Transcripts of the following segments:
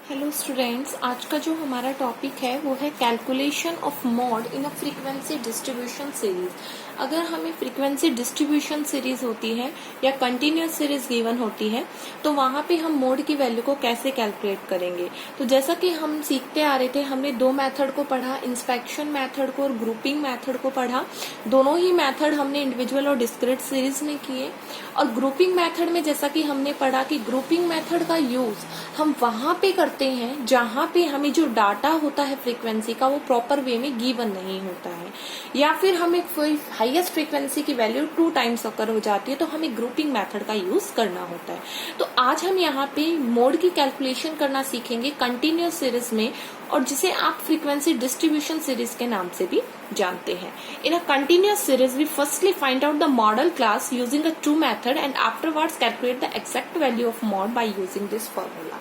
Hello students, आज का जो हमारा टॉपिक है वो है calculation of mod in a frequency distribution series. अगर हमें फ्रीक्वेंसी डिस्ट्रीब्यूशन सीरीज होती है या कंटिन्यूअस सीरीज गिवन होती है तो वहां पे हम मोड की वैल्यू को कैसे कैलकुलेट करेंगे। तो जैसा कि हम सीखते आ रहे थे, हमने दो मेथड को पढ़ा, इंस्पेक्शन मेथड को और ग्रुपिंग मेथड को पढ़ा। दोनों ही मेथड हमने इंडिविजुअल और डिस्क्रीट सीरीज में किए। और ग्रुपिंग मेथड में जैसा कि हमने पढ़ा कि ग्रुपिंग मेथड का यूज हम वहां पे करते हैं जहां पे हमें जो डाटा होता है फ्रीक्वेंसी का वो प्रॉपर वे में गिवन नहीं होता है, या फिर हमें कोई हाईएस्ट फ्रीक्वेंसी की वैल्यू 2 टाइम्स अकर हो जाती है तो हमें ग्रुपिंग मेथड का यूज करना होता है। तो आज हम यहाँ पे मोड की कैलकुलेशन करना सीखेंगे कंटिन्यूअस सीरीज में, और जिसे आप फ्रीक्वेंसी डिस्ट्रीब्यूशन सीरीज के नाम से भी जानते हैं। In a continuous series we firstly find out the modal class using a true method and afterwards calculate the exact value of mode by using this formula.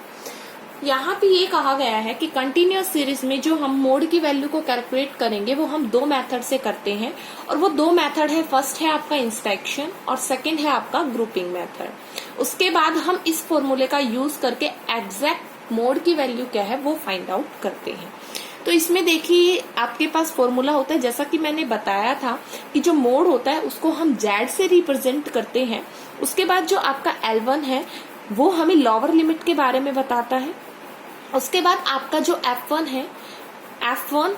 यहाँ पे ये कहा गया है कि कंटिन्यूअस सीरीज में जो हम मोड की वैल्यू को कैलकुलेट करेंगे वो हम दो मेथड से करते हैं, और वो दो मेथड है, फर्स्ट है आपका इंस्पेक्शन और सेकंड है आपका ग्रुपिंग मेथड। उसके बाद हम इस फॉर्मूले का यूज करके एग्जैक्ट मोड की वैल्यू क्या है वो फाइंड आउट करते हैं। तो इसमें देखिए आपके पास फॉर्मूला होता है, जैसा कि मैंने बताया था कि जो मोड होता है उसको हम जेड से रिप्रेजेंट करते हैं। उसके बाद जो आपका L1 है वो हमें लोअर लिमिट के बारे में बताता है। उसके बाद आपका जो F1 है, F1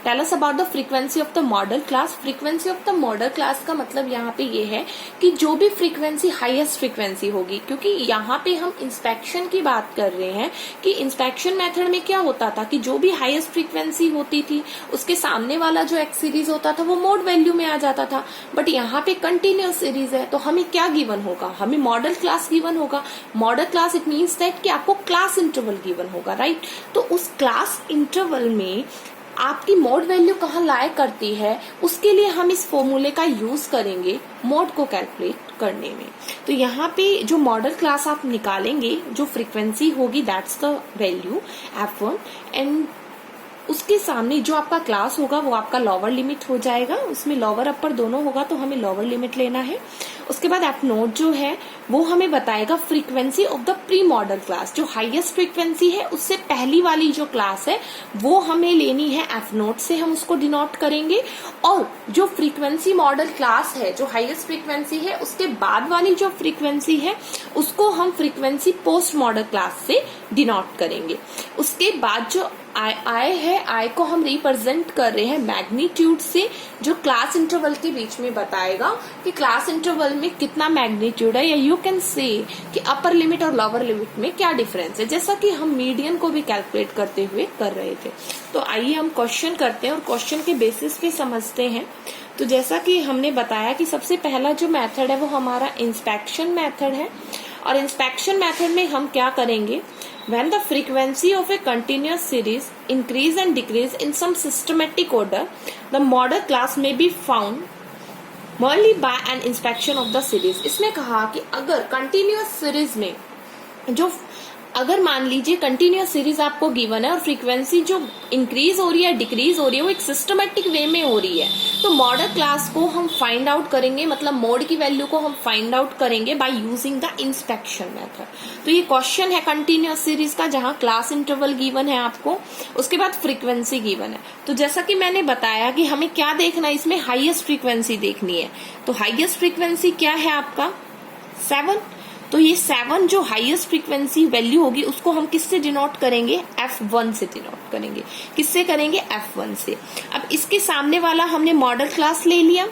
tell us about the frequency of the modal class. Frequency of the modal class का मतलब यहाँ पे ये है कि जो भी फ्रीक्वेंसी हाईएस्ट फ्रीक्वेंसी होगी, क्योंकि यहाँ पे हम इंस्पेक्शन की बात कर रहे हैं कि इंस्पेक्शन मेथड में क्या होता था कि जो भी हाईएस्ट फ्रीक्वेंसी होती थी उसके सामने वाला जो एक्स सीरीज होता था वो मोड वैल्यू में आ जाता था। बट यहाँ पे कंटिन्यूअस सीरीज है तो हमें क्या गिवन होगा, हमें मॉडल क्लास गिवन होगा। Model class it means that कि आपको क्लास इंटरवल गिवन होगा, राइट। तो उस क्लास इंटरवल में आपकी मोड वैल्यू कहाँ लाए करती है, उसके लिए हम इस फॉर्मूले का यूज करेंगे मोड को कैलकुलेट करने में। तो यहाँ पे जो मॉडल क्लास आप निकालेंगे, जो फ्रीक्वेंसी होगी that's the value F1, and उसके सामने जो आपका क्लास होगा वो आपका लोअर लिमिट हो जाएगा। उसमें लोअर अपर दोनों होगा तो हमें लोअर लिमिट लेना है। उसके बाद F नोट जो है वो हमें बताएगा frequency of the pre model class. जो हाईएस्ट फ्रीक्वेंसी है उससे पहली वाली जो क्लास है वो हमें लेनी है, F नोट से हम उसको डिनोट करेंगे। और जो फ्रीक्वेंसी मॉडल क्लास है, जो हाईएस्ट फ्रीक्वेंसी है, उसके बाद वाली जो फ्रीक्वेंसी है उसको हम फ्रीक्वेंसी पोस्ट मॉडल क्लास से डिनोट करेंगे। उसके बाद जो आई है, आई को हम रिप्रेजेंट कर रहे हैं मैग्नीट्यूड से, जो क्लास इंटरवल के बीच में बताएगा कि क्लास इंटरवल में कितना मैग्नीट्यूड है, या यू कैन से कि अपर लिमिट और लोअर लिमिट में क्या डिफरेंस है, जैसा कि हम मीडियन को भी कैलकुलेट करते हुए कर रहे थे। तो आइए हम क्वेश्चन करते हैं और क्वेश्चन के बेसिस पे समझते हैं। तो जैसा कि हमने बताया कि सबसे पहला जो मेथड है वो हमारा इंस्पेक्शन मेथड है, और इंस्पेक्शन मेथड में हम क्या करेंगे, when the frequency of a continuous series increase and decrease in some systematic order, the model class may be found merely by an inspection of the series। इसमें कहा कि अगर continuous series में जो अगर मान लीजिए कंटिन्यूअस सीरीज आपको गिवन है और फ्रीक्वेंसी जो इंक्रीज हो रही है डिक्रीज हो रही है वो एक सिस्टमेटिक वे में हो रही है, तो मॉडल क्लास को हम फाइंड आउट करेंगे, मतलब मोड की वैल्यू को हम फाइंड आउट करेंगे by using the inspection method. तो ये क्वेश्चन है कंटिन्यूअस सीरीज का, जहां क्लास इंटरवल गिवन है आपको, उसके बाद फ्रीक्वेंसी गिवन है। तो जैसा कि मैंने बताया कि हमें क्या देखना है, इसमें हाईएस्ट फ्रीक्वेंसी देखनी है। तो हाईएस्ट फ्रीक्वेंसी क्या है आपका 7। तो ये 7 जो हाईएस्ट फ्रीक्वेंसी वैल्यू होगी उसको हम किससे डिनोट करेंगे, F1 से डिनोट करेंगे। किससे करेंगे, F1 से। अब इसके सामने वाला हमने मॉडल क्लास ले लिया।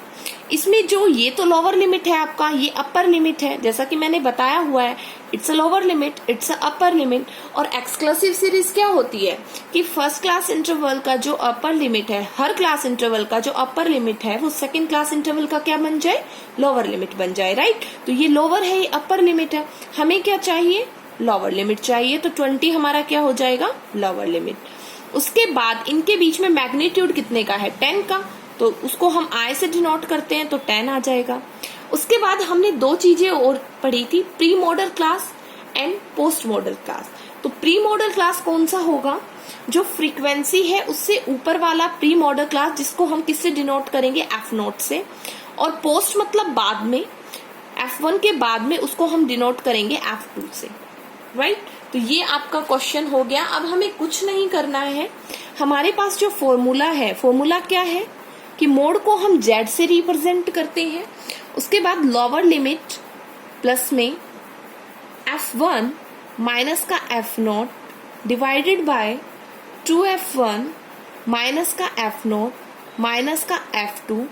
इसमें जो ये तो लोअर लिमिट है आपका, ये अपर लिमिट है, जैसा कि मैंने बताया हुआ है, it's a lower limit, it's a upper limit. और एक्सक्लूसिव सीरीज क्या होती है कि फर्स्ट क्लास इंटरवल का जो अपर लिमिट है, हर क्लास इंटरवल का जो अपर लिमिट है वो सेकंड क्लास इंटरवल का क्या बन जाए, लोअर लिमिट बन जाए, राइट। तो ये लोअर है, ये अपर लिमिट है, हमें क्या चाहिए, लोअर लिमिट चाहिए। तो 20 हमारा क्या हो जाएगा, लोअर लिमिट। उसके बाद इनके बीच में मैग्नीट्यूड कितने का है, 10 का, तो उसको हम आई से डिनोट करते हैं तो 10 आ जाएगा। उसके बाद हमने दो चीजें और पढ़ी थी, pre model class and post model class. तो प्री मॉडल क्लास कौन सा होगा, जो फ्रीक्वेंसी है उससे ऊपर वाला प्री मॉडल क्लास, जिसको हम किससे डिनोट करेंगे, F नोट से। और पोस्ट मतलब बाद में, F1 के बाद में उसको हम डिनोट करेंगे F2 से, राइट। तो ये आपका क्वेश्चन हो गया। अब हमें कुछ नहीं करना है, हमारे पास जो फॉर्मूला है, फॉर्मूला क्या है कि मोड को हम z से रिप्रेजेंट करते हैं। उसके बाद लोअर लिमिट प्लस में f1 माइनस का f0 divided by 2f1 minus का f0 माइनस का f2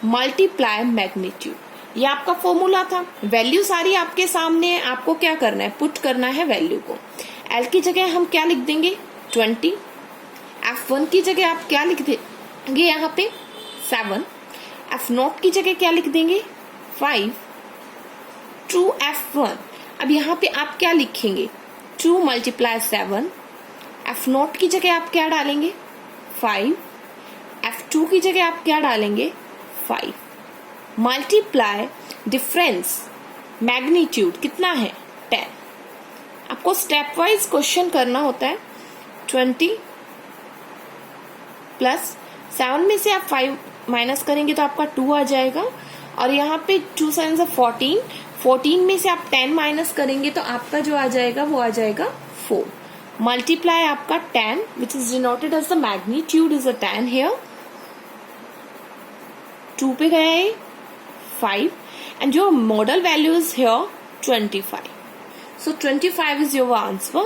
मल्टीप्लाई मैग्नीट्यूड। ये आपका फॉर्मूला था। वैल्यू सारी आपके सामने है, आपको क्या करना है, पुट करना है वैल्यू को। L की जगह हम क्या लिख देंगे 20, f1 की जगह आप क्या लिख देंगे यहाँ पे 7, f0 की जगह क्या लिख देंगे 5, 2f1। अब यहाँ पे आप क्या लिखेंगे 2 मल्टीप्लाई 7, f0 की जगह आप क्या डालेंगे 5, f2 की जगह आप क्या डालेंगे 5 मल्टीप्लाई डिफरेंस मैग्नीट्यूड कितना है 10। आपको स्टेप वाइज क्वेश्चन करना होता है। 20 प्लस 7 में से आप 5 माइनस करेंगे तो आपका 2 आ जाएगा, और यहाँ पे 2 7 से 14, 14 में से आप 10 माइनस करेंगे तो आपका जो आ जाएगा वो आ जाएगा 4 मल्टीप्लाई आपका 10 which is denoted as the magnitude is a 10 here. 2 पे गया है 5 and your model value is here 25. So 25 is your answer.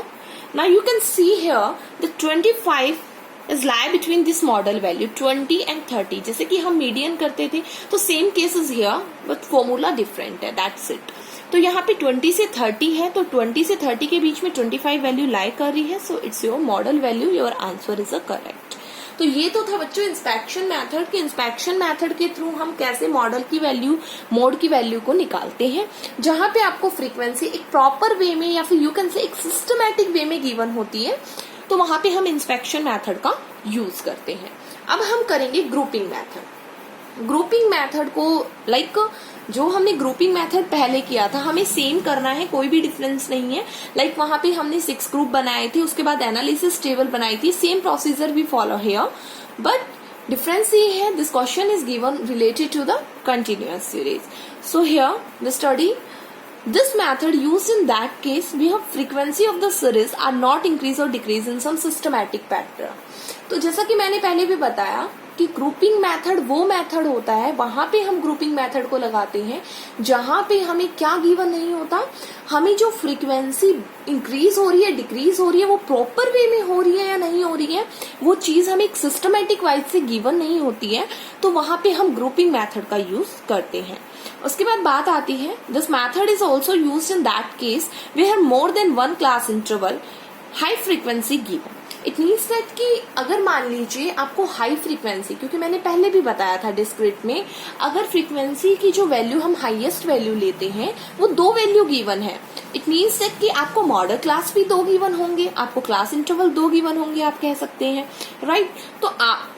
Now you can see here that 25 is lie between this model value 20 and 30. जैसे कि हम median करते थे तो same case is here but formula different है, that's it. तो यहाँ पे 20 से 30 है, तो 20 से 30 के बीच में 25 वैल्यू लाई कर रही है, so it's your model value, your answer is a correct. तो ये तो था बच्चों इंस्पेक्शन मेथड के। इंस्पेक्शन मेथड के थ्रू हम कैसे मॉडल की वैल्यू, मोड की वैल्यू को निकालते हैं, जहां पे आपको फ्रीक्वेंसी एक प्रॉपर वे में या फिर यू कैन से एक सिस्टमैटिक वे में गिवन होती है, तो वहां पे हम इंस्पेक्शन मेथड का यूज करते हैं। अब हम करेंगे ग्रुपिंग मेथड। ग्रुपिंग मेथड को लाइक जो हमने ग्रुपिंग मेथड पहले किया था हमें सेम करना है, कोई भी डिफरेंस नहीं है। लाइक वहां पे हमने 6 ग्रुप बनाए थे, उसके बाद एनालिसिस टेबल बनाई थी, same procedure we follow here, but difference ये है this question is given related to the continuous series. So here the study this method used in that case we have frequency of the series are not increase or decrease in some systematic pattern। तो जैसा कि मैंने पहले भी बताया कि grouping method वो method होता है, वहां पे हम ग्रुपिंग मेथड को लगाते हैं जहां पे हमें क्या गिवन नहीं होता, हमें जो फ्रीक्वेंसी इंक्रीज हो रही है डिक्रीज हो रही है वो प्रॉपर वे में हो रही है या नहीं हो रही है, वो चीज हमें एक सिस्टमेटिक वाइज से गिवन नहीं होती है, तो वहां पे हम ग्रुपिंग मेथड का यूज करते हैं। उसके बाद बात आती है this method is also use in that case we have more than 1 class interval high frequency given. It means that कि अगर मान लीजिए आपको हाई फ्रीक्वेंसी, क्योंकि मैंने पहले भी बताया था डिस्क्रीट में, अगर फ्रीक्वेंसी की जो वैल्यू हम हाईएस्ट वैल्यू लेते हैं वो 2 वैल्यू गिवन है, इट मीन्स दैट कि आपको मॉडल क्लास भी 2 गिवन होंगे, आपको क्लास इंटरवल 2 गिवन होंगे, आप कह सकते हैं राइट।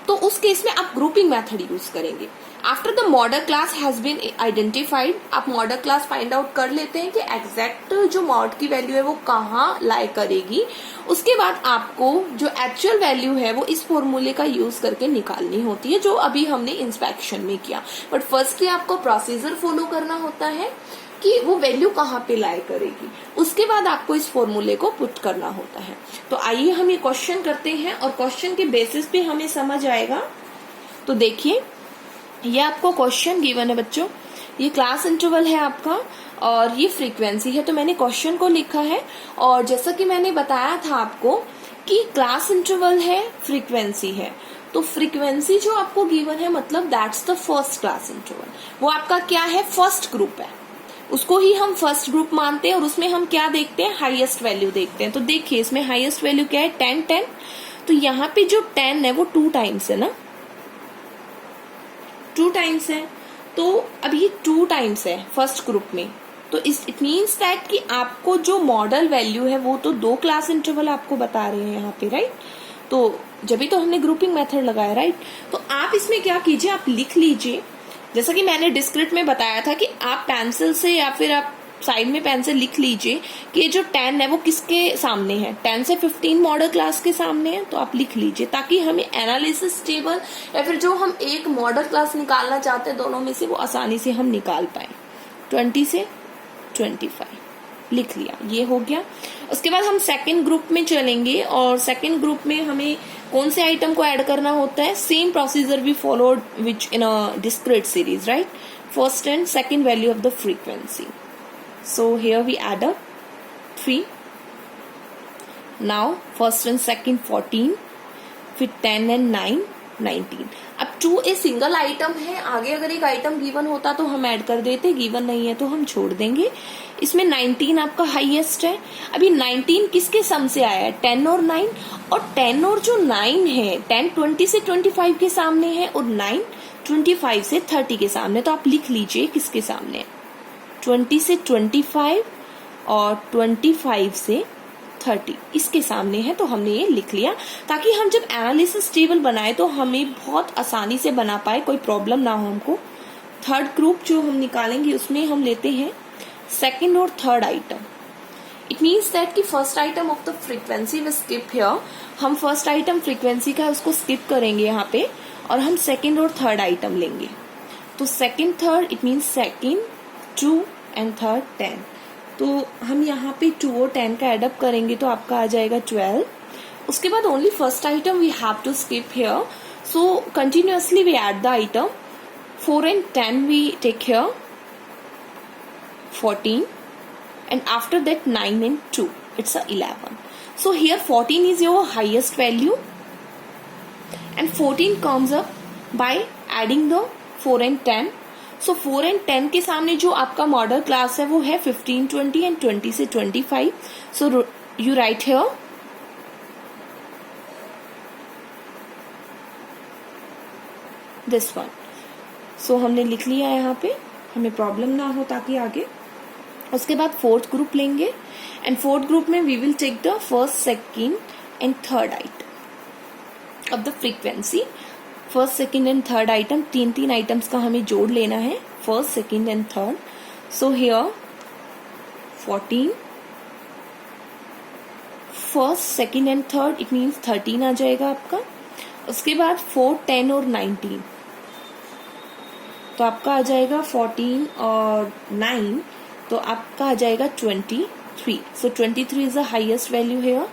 तो उस केस में आप ग्रुपिंग मेथड यूज करेंगे। After the modal class has been identified, आप मॉडल क्लास फाइंड आउट कर लेते हैं कि एग्जैक्ट जो मॉड की वैल्यू है वो कहाँ लाई करेगी। उसके बाद आपको जो एक्चुअल वैल्यू है वो इस फॉर्मूले का यूज करके निकालनी होती है, जो अभी हमने इंस्पेक्शन में किया। बट फर्स्टली आपको प्रोसीजर फॉलो करना होता है कि वो वैल्यू कहाँ पे लाई करेगी, उसके बाद आपको इस फॉर्मूले को पुट करना होता है। तो आइए हम ये क्वेश्चन करते हैं और क्वेश्चन के बेसिस पे हमें समझ आएगा। तो देखिए ये आपको क्वेश्चन गिवन है बच्चों, ये क्लास इंटरवल है आपका और ये फ्रीक्वेंसी है, तो मैंने क्वेश्चन को लिखा है। और जैसा कि मैंने बताया था आपको कि क्लास इंटरवल है, फ्रीक्वेंसी है, तो फ्रीक्वेंसी जो आपको गिवन है मतलब that's the first class interval, वो आपका क्या है फर्स्ट ग्रुप है, उसको ही हम फर्स्ट ग्रुप मानते हैं और उसमें हम क्या देखते हैं हाईएस्ट वैल्यू देखते हैं। तो देखिए इसमें हाईएस्ट वैल्यू क्या है 10 10, तो यहाँ पे जो 10 है वो 2 टाइम्स है ना, 2 टाइम्स है, तो अब ये 2 टाइम्स है फर्स्ट ग्रुप में, तो इट मीन्स दैट कि आपको जो मॉडल वैल्यू है वो तो 2 क्लास इंटरवल आपको बता रहे हैं यहाँ पे राइट। तो जब भी तो हमने ग्रुपिंग मेथड लगाया राइट। तो आप इसमें क्या कीजिए, आप लिख लीजिए, जैसा कि मैंने डिस्क्रिप्ट में बताया था कि आप पेंसिल से या फिर आप साइड में पेन से लिख लीजिए कि ये जो 10 है वो किसके सामने है, 10 से 15 मॉडल क्लास के सामने है, तो आप लिख लीजिए ताकि हमें एनालिसिस टेबल या फिर जो हम एक मॉडल क्लास निकालना चाहते हैं दोनों में से वो आसानी से हम निकाल पाए। 20 से 25 लिख लिया, ये हो गया। उसके बाद हम सेकंड ग्रुप में चलेंगे और सेकंड ग्रुप में हमें कौन से आइटम को ऐड करना होता है, same procedure we followed which in a discrete series, right. First and second value of the frequency, so here we add up 3, now first and second 14, फिर 10 एंड 9 19। अब 2 ए सिंगल आइटम है, आगे अगर एक item given होता तो हम add कर देते, गिवन नहीं है तो हम छोड़ देंगे। इसमें 19 आपका हाईएस्ट है। अभी 19 किसके सम से आया है, 10 और 9, और 10 और जो 9 है, 10 20 से 25 के सामने है और 9 25 से 30 के सामने। तो आप लिख लीजिए किसके सामने, 20 से 25 और 25 से 30 इसके सामने है। तो हमने ये लिख लिया ताकि हम जब एनालिसिस टेबल बनाए तो हमें बहुत आसानी से बना पाए, कोई प्रॉब्लम ना हो हमको। थर्ड ग्रुप जो हम निकालेंगे उसमें हम लेते हैं सेकंड और third item. It means that कि first item of the frequency we skip here, हम फर्स्ट आइटम फ्रीक्वेंसी का उसको स्किप करेंगे यहाँ पे और हम सेकंड और थर्ड आइटम लेंगे। तो second third it means second 2 and third 10। तो हम यहाँ पे 2 और 10 का एडअप करेंगे तो आपका आ जाएगा 12। उसके बाद only first item we have to skip here, so continuously we add the item. 4 and 10 we take here, 14, and after that 9 and 2 it's a 11. So here 14 is your highest value and 14 comes up by adding the 4 and 10. So 4 and 10 के सामने जो आपका model class है वो है 15, 20 and 20 से 25. So you write here this one. So हमने लिख लिया यहाँ पे, हमें प्रॉब्लम ना हो ताकि आगे। उसके बाद फोर्थ ग्रुप लेंगे एंड फोर्थ ग्रुप में we will take the first, second and third item of the frequency. First, second and third item, 3 items का हमें जोड़ लेना है, first, second and third. So here 14, first, second and third it means 13 आ जाएगा आपका। उसके बाद 4, 10 और 19, तो आपका आ जाएगा 14 और 9, तो आपका आ जाएगा 23। सो 23 इज द हाईएस्ट वैल्यू है।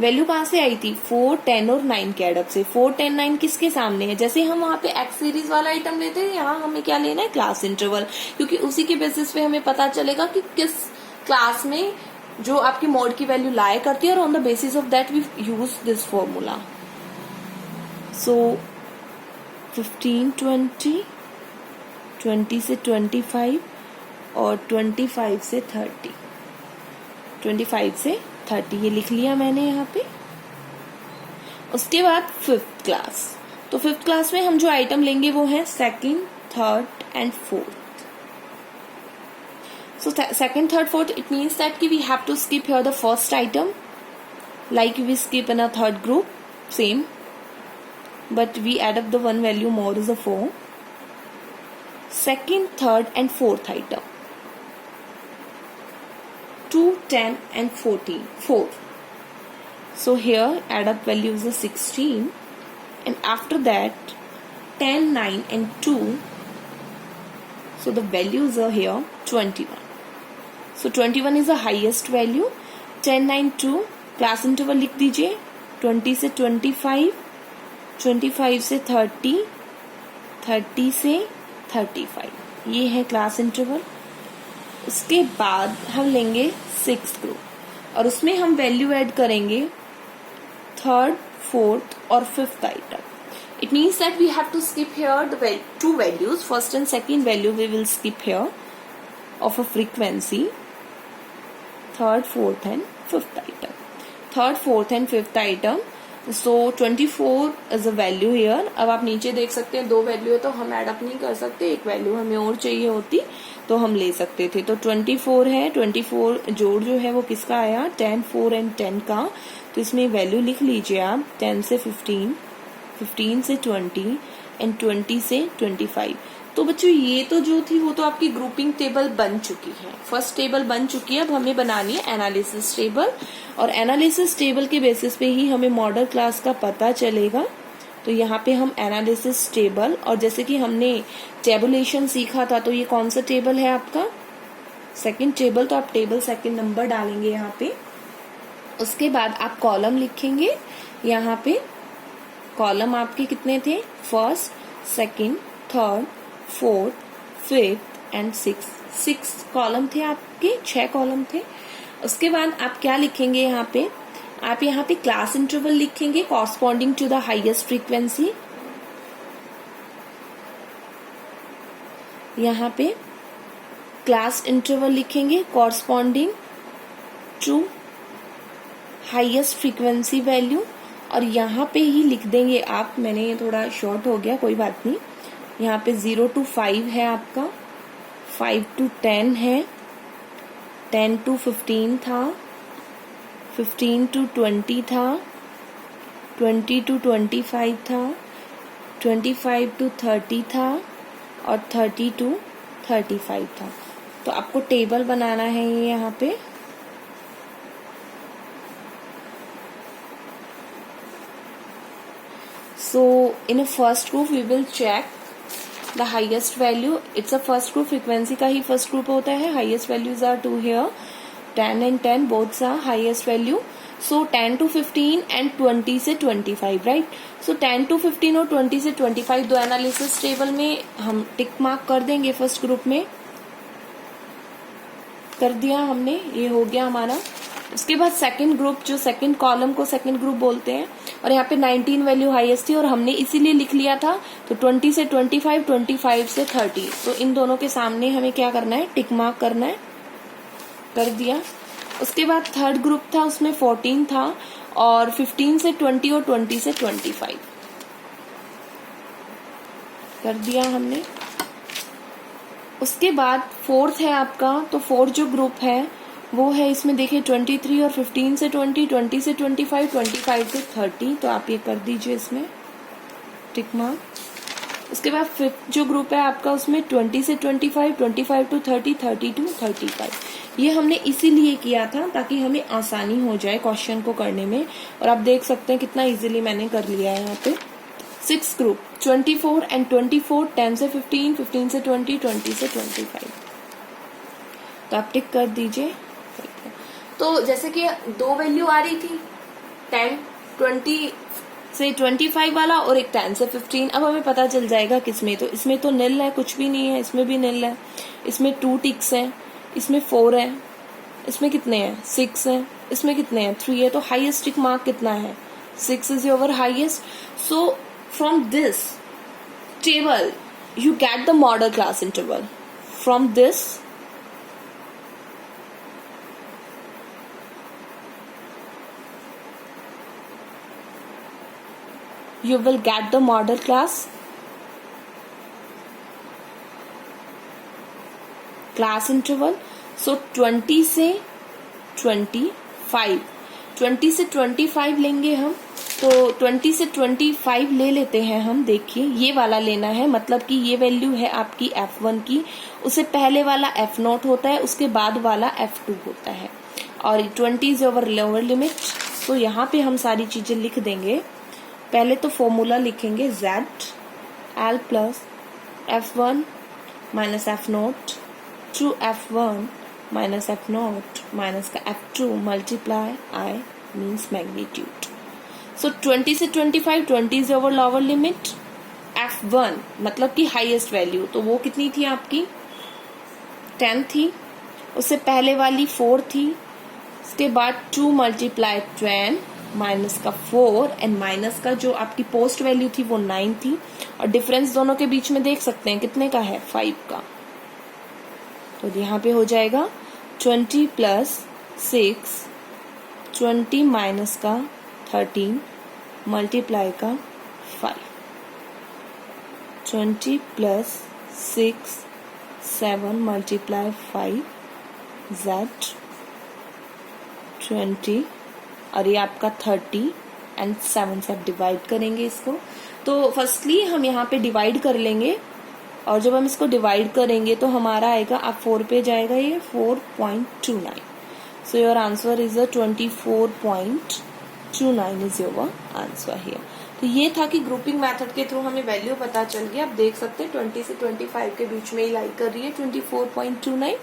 वैल्यू कहाँ से आई थी, 4, 10 और 9 के एडअप से। 4, 10, 9 किसके सामने है, जैसे हम वहाँ पे एक्स सीरीज वाला आइटम लेते हैं, यहाँ हमें क्या लेना है, क्लास इंटरवल, क्योंकि उसी के बेसिस पे हमें पता चलेगा कि किस क्लास में जो आपकी मोड की वैल्यू लाई करती है, और on the basis of that we use this formula. So 15, 20, 20 से 25 और 25 से 30, 25 से 30 ये लिख लिया मैंने यहाँ पे। उसके बाद फिफ्थ क्लास, तो फिफ्थ क्लास में हम जो आइटम लेंगे वो है second, third and fourth. So second, third, fourth it means that कि we have to skip here the first item like we skip in a third group same, but we add up the one value more is a 4. Second, third and fourth item, 2, 10 and 14, 4. So here add up values is 16, and after that 10, 9 and 2, so the values are here 21. So 21 is the highest value. 10, 9, 2 class interval लिख दीजिए, 20 से 25, 25 से 30, 30 से 35, ये है class interval. उसके बाद हम लेंगे सिक्स्थ ग्रुप और उसमें हम वैल्यू ऐड करेंगे थर्ड, फोर्थ और fifth item. It means that we have to skip here the two values, first and second value we will skip here of a frequency, third, fourth and fifth item. Third, fourth and fifth item, so 24 is a value here. अब आप नीचे देख सकते हैं 2 value है तो हम add up नहीं कर सकते, एक वैल्यू हमें और चाहिए होती तो हम ले सकते थे। तो 24 है, 24 जोड़ जो है वो किसका आया, 10, 4 एंड 10 का। तो इसमें वैल्यू लिख लीजिए आप, 10 से 15, 15 से 20 एंड 20 से 25। तो बच्चों ये तो जो थी वो तो आपकी ग्रुपिंग टेबल बन चुकी है, फर्स्ट टेबल बन चुकी है। अब हमें बनानी है एनालिसिस टेबल, और एनालिसिस टेबल के बेसिस पे ही हमें मॉडल क्लास का पता चलेगा। तो यहाँ पे हम एनालिसिस टेबल, और जैसे कि हमने टेबुलेशन सीखा था, तो ये कौन सा टेबल है आपका, सेकंड टेबल, तो आप टेबल सेकंड नंबर डालेंगे यहाँ पे। उसके बाद आप कॉलम लिखेंगे। यहाँ पे कॉलम आपके कितने थे, first, second, third, fourth, fifth and six column थे आपके, 6 कॉलम थे। उसके बाद आप क्या लिखेंगे यहाँ पे, आप यहाँ पे क्लास इंटरवल लिखेंगे corresponding to the highest frequency. यहाँ पे क्लास इंटरवल लिखेंगे corresponding to highest frequency value, और यहाँ पे ही लिख देंगे आप, मैंने ये थोड़ा शॉर्ट हो गया, कोई बात नहीं। यहाँ पे 0 to 5 है आपका, 5 to 10 है, 10 to 15 था, 15 to 20 था, 20 to 25 था, 25 to 30 था, और 30 to 35 था। तो आपको टेबल बनाना है ये यहाँ पे। So in a first group we will check the highest value. It's a first group, frequency का ही first group होता है। Highest values are 2 here, 10 and 10 both are highest value. So 10 to 15 and 20 से 25, right? So 10 to 15 और 20 से 25 दो analysis table में हम tick mark कर देंगे। फर्स्ट ग्रुप में कर दिया हमने, ये हो गया हमारा। उसके बाद सेकंड ग्रुप, जो सेकंड कॉलम को सेकंड ग्रुप बोलते हैं, और यहाँ पे 19 वैल्यू हाईएस्ट थी और हमने इसीलिए लिख लिया था। तो 20 से 25, 25 से 30, तो इन दोनों के सामने हमें क्या करना है, टिक मार्क करना है, कर दिया। उसके बाद थर्ड ग्रुप था, उसमें 14 था, और 15 से 20 और 20 से 25 कर दिया हमने। उसके बाद फोर्थ है आपका, तो फोर्थ जो ग्रुप है वो है, इसमें देखिए 23 और 15 से 20, 20 से 25, 25 से 30, तो आप ये कर दीजिए इसमें टिक मार्क। उसके बाद फिफ्थ जो ग्रुप है आपका, उसमें 20 से 25, 25 to 30, 30 to 35। ये हमने इसीलिए किया था ताकि हमें आसानी हो जाए क्वेश्चन को करने में, और आप देख सकते हैं कितना इजीली मैंने कर लिया है यहाँ पे। सिक्स ग्रुप 24 and 24, 10 से 15, 15 से 20, 20 से 25, तो आप टिक कर दीजिए। तो जैसे कि 2 वैल्यू आ रही थी, 10, 20 से 25 वाला और एक 10 से 15। अब हमें पता चल जाएगा किसमें, तो इसमें तो निल है, कुछ भी नहीं है, इसमें भी निल है, इसमें 2 टिक्स हैं, इसमें 4 है, इसमें कितने हैं, 6 है, इसमें कितने हैं, 3 है। तो हाईएस्ट टिक मार्क कितना है, 6 is your highest. So from this table you get the model class interval. From this you will get the model class interval. So 20 से 25, 20 से 25 लेंगे हम, तो 20 से 25 ले लेते हैं हम। देखिए ये वाला लेना है, मतलब कि ये वैल्यू है आपकी F1 की, उससे पहले वाला F0 होता है, उसके बाद वाला F2 होता है, और 20 इज ओवर लोअर लिमिट। तो यहाँ पे हम सारी चीजें लिख देंगे। पहले तो फॉर्मूला लिखेंगे Z L plus F1 minus F0 two F1 minus F0 minus का F2 multiply I means magnitude. So 20 से 25, 20 is over lower limit, F1 मतलब कि हाईएस्ट वैल्यू, तो वो कितनी थी आपकी, 10 थी, उससे पहले वाली 4 थी, उसके बाद 2 मल्टीप्लाई 10 माइनस का 4 एंड माइनस का जो आपकी पोस्ट वैल्यू थी वो 9 थी, और डिफरेंस दोनों के बीच में देख सकते हैं कितने का है, 5 का। तो यहाँ पे हो जाएगा 20 प्लस 6, 20 माइनस का 13 मल्टीप्लाई का 5, 20 प्लस 6, 7 मल्टीप्लाई 5 Z 20, और ये आपका 30 एंड 7 से आप डिवाइड करेंगे इसको। तो फर्स्टली हम यहाँ पे डिवाइड कर लेंगे, और जब हम इसको डिवाइड करेंगे तो हमारा आएगा, आप 4 पे जाएगा ये 4.29। So your answer is 24.29। 4.29 is your answer here. तो ये था कि ग्रुपिंग मेथड के थ्रू हमें वैल्यू पता चल गई। आप देख सकते हैं 20 से 25 के बीच में ही लाई कर रही है 24.29।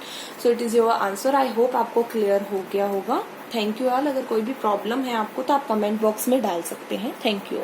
So it is your answer. I hope आपको क्लियर हो गया होगा। Thank you all. अगर कोई भी प्रॉब्लम है आपको तो आप कमेंट बॉक्स में डाल सकते हैं। Thank you.